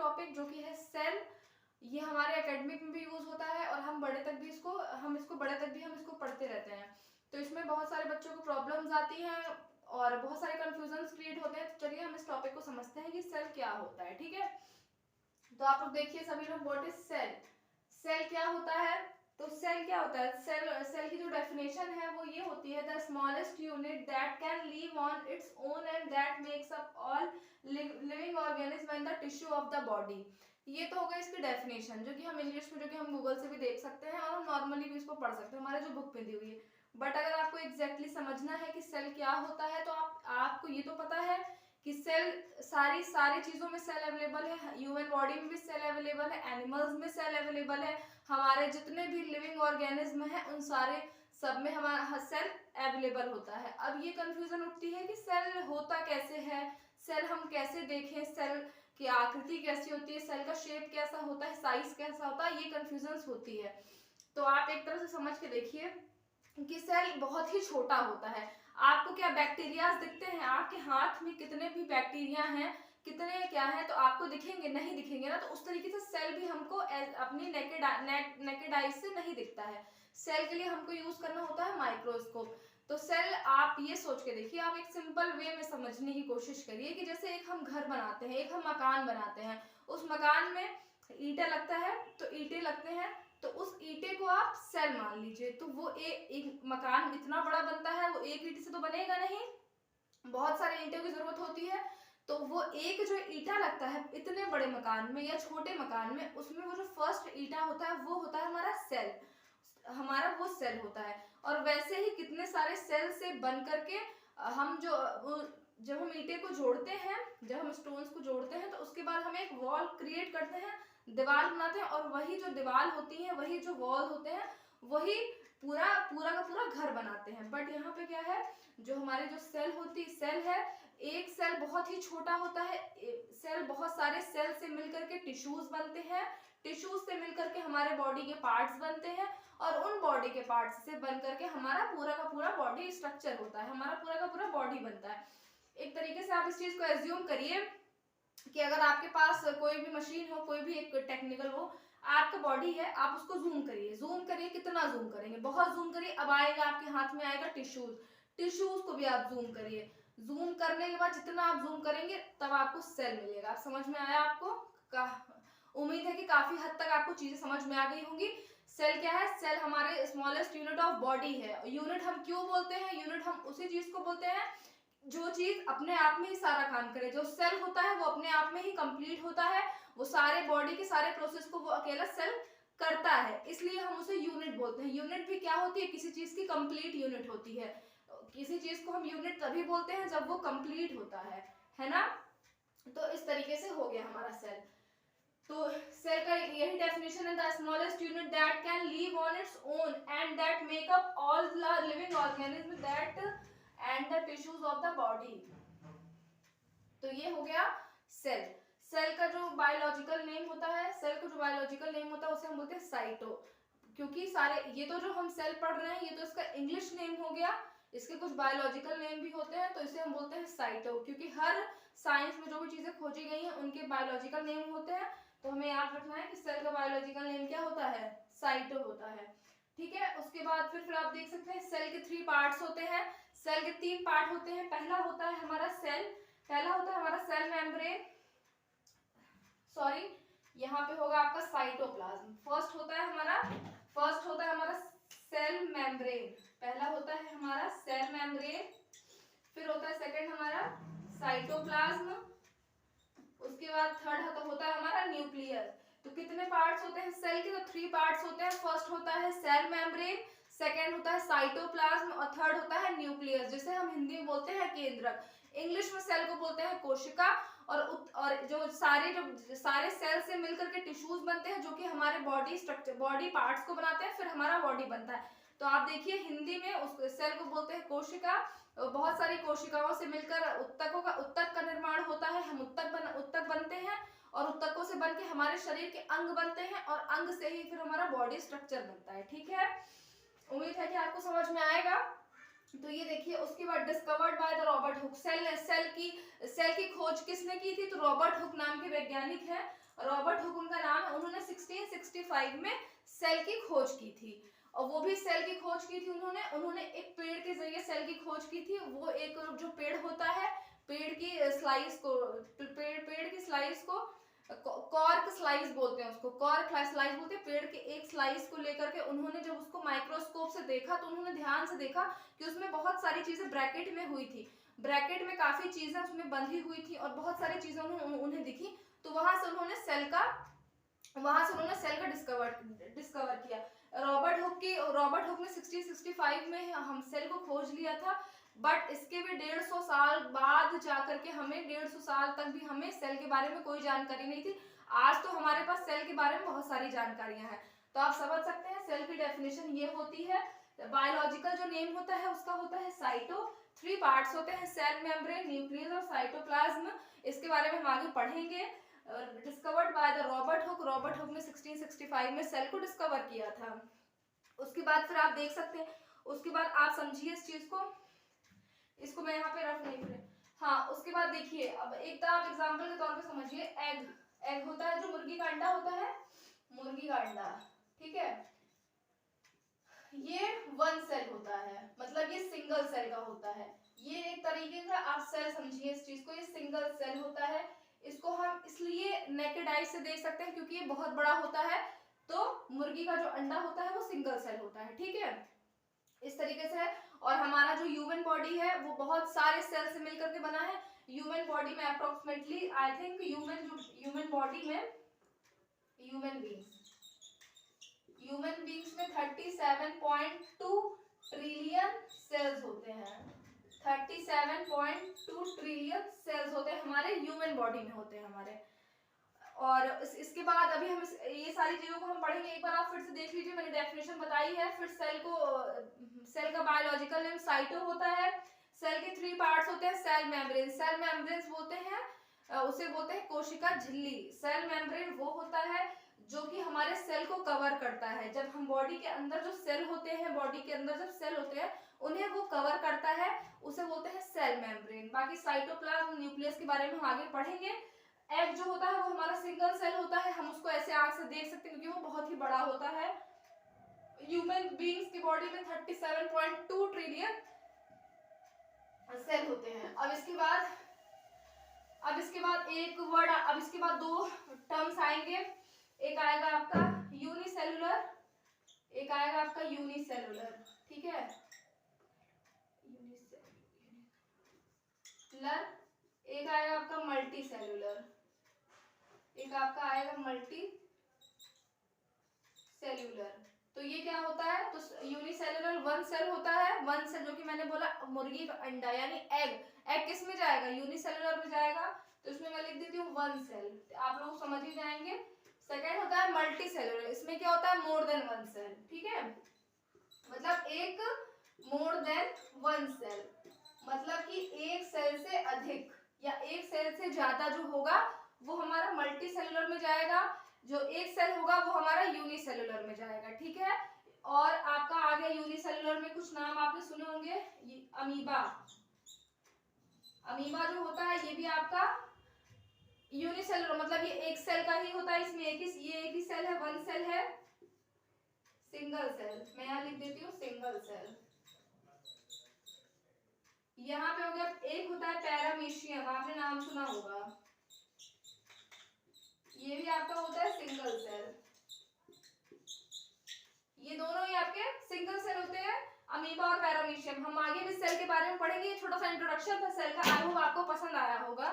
Topic जो कि है सेल। ये हमारे एकेडमिक में भी यूज होता है और हम बड़े तक भी इसको पढ़ते रहते हैं। तो इसमें बहुत सारे बच्चों को प्रॉब्लम्स आती हैं और बहुत सारे कंफ्यूजन क्रिएट होते हैं। तो चलिए हम इस टॉपिक को समझते हैं कि सेल क्या होता है। ठीक है, तो आप लोग देखिए सभी लोग, व्हाट इज सेल? सेल क्या होता है? तो सेल क्या होता है? सेल की जो डेफिनेशन है वो ये होती है, the smallest unit that can live on its own and that makes up all living organism and the tissue of the body. ये तो हो गई इसकी डेफिनेशन, जो कि हम इंग्लिश में, जो कि हम गूगल से भी देख सकते हैं और हम नॉर्मली भी इसको पढ़ सकते हैं, हमारे जो बुक में दी हुई है। बट अगर आपको एग्जैक्टली समझना है कि सेल क्या होता है, तो आपको ये तो पता है कि सेल सारी चीजों में सेल अवेलेबल है। ह्यूमन बॉडी में भी सेल अवेलेबल है, एनिमल्स में सेल अवेलेबल है, हमारे जितने भी लिविंग ऑर्गेनिज्म है उन सारे सब में हमारा सेल अवेलेबल होता है। अब ये कंफ्यूजन उठती है कि सेल होता कैसे है, सेल हम कैसे देखें, सेल की आकृति कैसी होती है, सेल का शेप कैसा होता है, साइज कैसा होता है, ये कंफ्यूजन होती है। तो आप एक तरह से समझ के देखिए कि सेल बहुत ही छोटा होता है। आपको क्या बैक्टीरिया दिखते हैं? आपके हाथ में कितने भी बैक्टीरिया हैं, कितने क्या है, तो आपको दिखेंगे? नहीं दिखेंगे ना। तो उस तरीके से सेल भी हमको अपनी नेकेड आई से नहीं दिखता है। सेल के लिए हमको यूज करना होता है माइक्रोस्कोप। तो सेल आप ये सोच के देखिए, आप एक सिंपल वे में समझने की कोशिश करिए कि जैसे एक हम घर बनाते हैं, एक हम मकान बनाते हैं, उस मकान में ईंटा लगता है, तो ईंटे लगते हैं, तो उस ईंटे को आप सेल मान लीजिए। तो वो एक मकान इतना बड़ा बनता है, वो एक ईंट से तो बनेगा नहीं, बहुत सारे ईंटों की जरूरत होती है। तो वो एक जो ईंटा लगता है इतने बड़े मकान में या छोटे मकान में, उसमें वो जो फर्स्ट ईंटा होता है वो होता है हमारा सेल, हमारा वो सेल होता है। और वैसे ही कितने सारे सेल से बन करके हम जब हम ईंटे को जोड़ते हैं, जब हम स्टोन्स को जोड़ते हैं, तो उसके बाद हम एक वॉल क्रिएट करते हैं, दीवार बनाते हैं, और वही जो दीवार होती है, वही जो वॉल होते हैं, वही पूरा का पूरा घर बनाते हैं। बट यहाँ पे क्या है, जो हमारे जो सेल है, एक सेल बहुत ही छोटा होता है। सेल बहुत सारे सेल से मिलकर के टिश्यूज बनते हैं, टिश्यूज से मिलकर के हमारे बॉडी के पार्ट्स बनते हैं, और उन बॉडी के पार्ट्स से बनकर के हमारा पूरा का पूरा बॉडी स्ट्रक्चर होता है, हमारा पूरा का पूरा बॉडी बनता है। एक तरीके से आप इस चीज को एज्यूम करिए कि अगर आपके पास कोई भी मशीन हो, कोई भी एक टेक्निकल हो, आपका बॉडी है, आप उसको जूम करिए, कितना जूम करेंगे? बहुत जूम करिए। अब आएगा आपके हाथ में आएगा टिश्यूज को भी आप जूम करिए। जूम करने के बाद जितना आप जूम करेंगे तब आपको सेल मिलेगा। आप समझ में आया आपको? उम्मीद है कि काफी हद तक आपको चीजें समझ में आ गई होंगी। सेल क्या है? सेल हमारे स्मॉलेस्ट यूनिट ऑफ बॉडी है। यूनिट हम क्यों बोलते हैं? यूनिट हम उसी चीज को बोलते हैं जो चीज अपने आप में ही सारा काम करे। जो सेल होता है वो अपने आप में ही कंप्लीट होता है, वो सारे बॉडी के सारे प्रोसेस को वो अकेला सेल करता है, इसलिए हम उसे यूनिट बोलते हैं। यूनिट भी क्या होती है? किसी चीज की कंप्लीट यूनिट होती है। किसी चीज को हम यूनिट तभी बोलते हैं जब वो कंप्लीट होता है ना। तो इस तरीके से हो गया हमारा सेल। तो सेल का यही डेफिनेशन है, the smallest unit that can live on its own and that make up all the living organism that and the tissues of the body. तो ये हो गया सेल। सेल का जो बायोलॉजिकल नेम होता है, उसे हम बोलते हैं साइटो। क्योंकि सारे ये तो जो हम सेल पढ़ रहे हैं, ये तो इसका इंग्लिश नेम हो गया, इसके कुछ बायोलॉजिकल नेम भी होते हैं, तो इसे हम बोलते हैं साइटो। क्योंकि हर साइंस में जो भी चीजें खोजी गई हैं उनके बायोलॉजिकल नेम होते हैं। तो हमें याद रखना है कि सेल का बायोलॉजिकल नेम क्या होता है? साइटो होता है। ठीक है, उसके बाद फिर आप देख सकते हैं सेल के 3 पार्ट्स होते हैं। सेल के 3 पार्ट होते हैं। पहला होता है हमारा सेल मेम्ब्रेन, यहाँ पे होगा आपका साइटोप्लाज्म। फर्स्ट होता है हमारा सेल मेम्ब्रेन, पहला होता है हमारा सेल मेम्ब्रेन, फिर होता है सेकंड हमारा साइटोप्लाज्म, उसके बाद थर्ड होता है हमारा न्यूक्लियस। तो कितने पार्ट्स होते हैं सेल के? तो 3 पार्ट्स होते हैं। फर्स्ट होता है सेल मेम्ब्रेन, सेकेंड होता है साइटोप्लाज्म, और थर्ड होता है न्यूक्लियस, जिसे हम हिंदी में बोलते हैं केंद्रक। इंग्लिश में सेल को बोलते हैं कोशिका। और जो सारे सेल से मिलकर के टिश्यूज बनते हैं, जो कि हमारे बॉडी पार्ट्स को बनाते हैं, फिर हमारा बॉडी बनता है। तो आप देखिए, हिंदी में उस सेल को बोलते हैं कोशिका। बहुत सारी कोशिकाओं से मिलकर उत्तक का निर्माण होता है, हम उत्तक बनते हैं, और उत्तकों से बनके हमारे शरीर के अंग बनते हैं, और अंग से ही फिर हमारा बॉडी स्ट्रक्चर बनता है। ठीक है, उम्मीद है कि आपको समझ में आएगा। तो ये देखिए, उसके बाद discovered by the Robert Hooke, cell की खोज किसने की थी? तो रॉबर्ट हुक नाम के वैज्ञानिक हैं, रॉबर्ट हुक उनका नाम है। उन्होंने 1665 में सेल की खोज की थी, और वो भी सेल की खोज की थी उन्होंने एक पेड़ के जरिए सेल की खोज की थी। वो एक जो पेड़ होता है, पेड़ की स्लाइस को कॉर्क स्लाइस बोलते हैं, उसको कॉर्क स्लाइस बोलते हैं। पेड़ के एक स्लाइस को लेकर के उन्होंने जब उसको माइक्रोस्कोप से देखा, तो उन्होंने ध्यान से देखा कि उसमें बहुत सारी चीजें ब्रैकेट में हुई थी, ब्रैकेट में काफी चीजें उसमें बंधी हुई थी और बहुत सारी चीजें उन्हें दिखी। तो वहां से उन्होंने सेल का डिस्कवर किया। रॉबर्ट हुक ने 1665 में हम सेल को खोज लिया था, बट इसके भी 150 साल बाद जाकर के हमें 150 साल तक भी हमें सेल के बारे में कोई जानकारी नहीं थी। आज तो हमारे पास सेल के बारे में बहुत सारी जानकारियां हैं। तो आप समझ सकते हैं सेल की डेफिनेशन ये होती है। बायोलॉजिकल जो नेम होता है उसका होता है साइटो। 3 पार्ट्स होते हैं, सेल मेम्ब्रेन, न्यूक्लियस और साइटोप्लाज्म। इसके बारे में हम आगे पढ़ेंगे। Discovered by the Robert hook ने 1665 में सेल को डिस्कवर किया था। उसके बाद फिर आप देख सकते हैं, उसके बाद आप समझिए इस चीज को, इसको मैं यहाँ पे रफ नहीं करें। हाँ, उसके बाद देखिए, अब एक तो आप एग्जांपल के तौर पे समझिए, एग होता है जो मुर्गी का अंडा होता है, मुर्गी का अंडा, ठीक है, ये 1 सेल होता है, मतलब ये सिंगल सेल का होता है। ये एक तरीके का आप सेल समझिए इस चीज को, ये सिंगल सेल होता है। इसको हम इसलिए नेकेड आई से देख सकते हैं क्योंकि ये बहुत बड़ा होता है। तो मुर्गी का जो अंडा होता है वो सिंगल सेल होता है, ठीक है, इस तरीके से है। और हमारा जो ह्यूमन बॉडी है वो बहुत सारे सेल से मिलकर के बना है। ह्यूमन बॉडी में approximately I think human body में ह्यूमन बींग्स में 37.2 ट्रिलियन सेल्स होते हैं। 37.2 ट्रिलियन सेल्स होते हैं हमारे ह्यूमन बॉडी में होते हैं हमारे। और इसके बाद अभी हम ये सारी चीजों को हम पढ़ेंगे। एक बार आप फिर से देख लीजिए, मैंने डेफिनेशन बताई है। फिर सेल का बायोलॉजिकल नेम साइटो होता है। सेल के 3 पार्ट्स होते हैं, सेल मेम्ब्रेन बोलते हैं, उसे बोलते हैं कोशिका झिल्ली। सेल मेम्ब्रेन वो होता है जो कि हमारे सेल को कवर करता है। जब हम बॉडी के अंदर जो सेल होते हैं, बॉडी के अंदर जब सेल होते हैं उन्हें वो कवर करता है, उसे बोलते हैं सेल मेम्ब्रेन। बाकी साइटोप्लाज्म, न्यूक्लियस के बारे में हम आगे पढ़ेंगे। एग जो होता है वो हमारा सिंगल सेल होता है, हम उसको ऐसे आंख से देख सकते हैं क्योंकि वो बहुत ही बड़ा होता है। ह्यूमन बीइंग्स की बॉडी में 37.2 ट्रिलियन सेल होते हैं। अब इसके बाद 2 टर्म्स आएंगे। एक आएगा आपका यूनिसेलुलर, एक आएगा आपका यूनिसेलुलर, ठीक है, यूनिसेलुलर। एक आएगा आपका मल्टी सेलुलर, एक आपका आएगा मल्टी सेल्यूलर। तो ये क्या होता है? तो यूनिसेलुलर 1 सेल होता है, 1 सेल जो कि मैंने बोला मुर्गी का अंडा यानी एग किस में जाएगा? यूनिसेलुलर में जाएगा। तो इसमें मैं लिख देती हूँ 1 सेल, आप लोग समझ ही जाएंगे। सेकेंड होता है मल्टी सेलुलर, इसमें क्या होता है? मोर देन 1 सेल, ठीक है, मतलब एक मोर देन 1 सेल, मतलब कि एक सेल से अधिक या एक सेल से ज्यादा जो होगा वो हमारा मल्टी सेलुलर में जाएगा, जो एक सेल होगा वो हमारा यूनिसेलुलर में जाएगा, ठीक है। और आपका आ गया यूनिसेलुलर में कुछ नाम आपने सुने होंगे, अमीबा जो होता है ये भी आपका यूनिसेलुलर, मतलब ये एक सेल का ही होता है, इसमें एक ही सेल है, 1 सेल है, सिंगल सेल। मैं यहाँ लिख देती हूँ सिंगल सेल। यहाँ पे हो गया, एक होता है पैरामीशियम, आपने नाम सुना होगा, ये भी आपका होता है सिंगल सेल। ये दोनों ही आपके सिंगल सेल होते हैं, अमीबा और पैरामीशियम। हम आगे भी सेल के बारे में पढ़ेंगे। छोटा सा इंट्रोडक्शन था सेल का, आई होप आपको पसंद आया होगा।